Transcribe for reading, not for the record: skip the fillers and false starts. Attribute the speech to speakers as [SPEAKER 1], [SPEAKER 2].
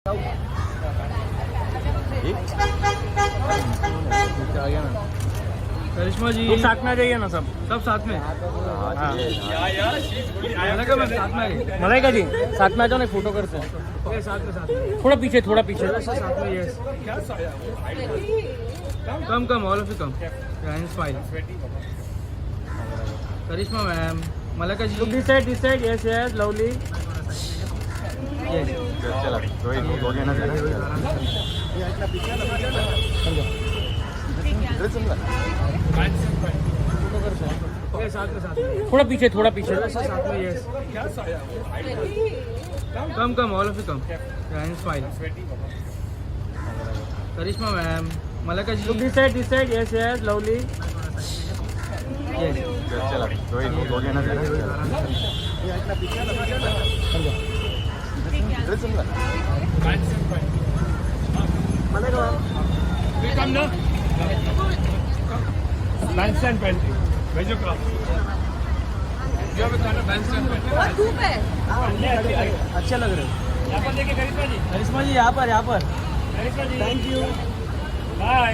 [SPEAKER 1] आ गया ना
[SPEAKER 2] करिश्मा जी,
[SPEAKER 1] तो साथ में आ जाइए ना सब
[SPEAKER 2] साथ में।
[SPEAKER 1] मलाइका जी साथ में आ जाओ ना, फोटो करते हैं।
[SPEAKER 2] साथ में
[SPEAKER 1] थोड़ा पीछे
[SPEAKER 2] साथ में। Yes, come all of you come and smile. Karishma ma'am, Malaika ji,
[SPEAKER 1] this side yes yes lovely.
[SPEAKER 3] चला हो गया ना
[SPEAKER 2] साथ में।
[SPEAKER 1] थोड़ा पीछे
[SPEAKER 2] साथ में। Yes, come all of you come and smile. Karishma ma'am, Malaika ji,
[SPEAKER 1] this side yes yes lovely.
[SPEAKER 3] चला हो गया ना
[SPEAKER 2] बैंडस्टैंड पेंटिंग भेजो क्रॉप।
[SPEAKER 4] धूप है।
[SPEAKER 1] अच्छा लग रहा है।
[SPEAKER 2] यहाँ पर देखिए करिश्मा जी,
[SPEAKER 1] करिश्मा जी यहाँ पर
[SPEAKER 2] करिश्मा जी,
[SPEAKER 1] थैंक यू।
[SPEAKER 2] बाय।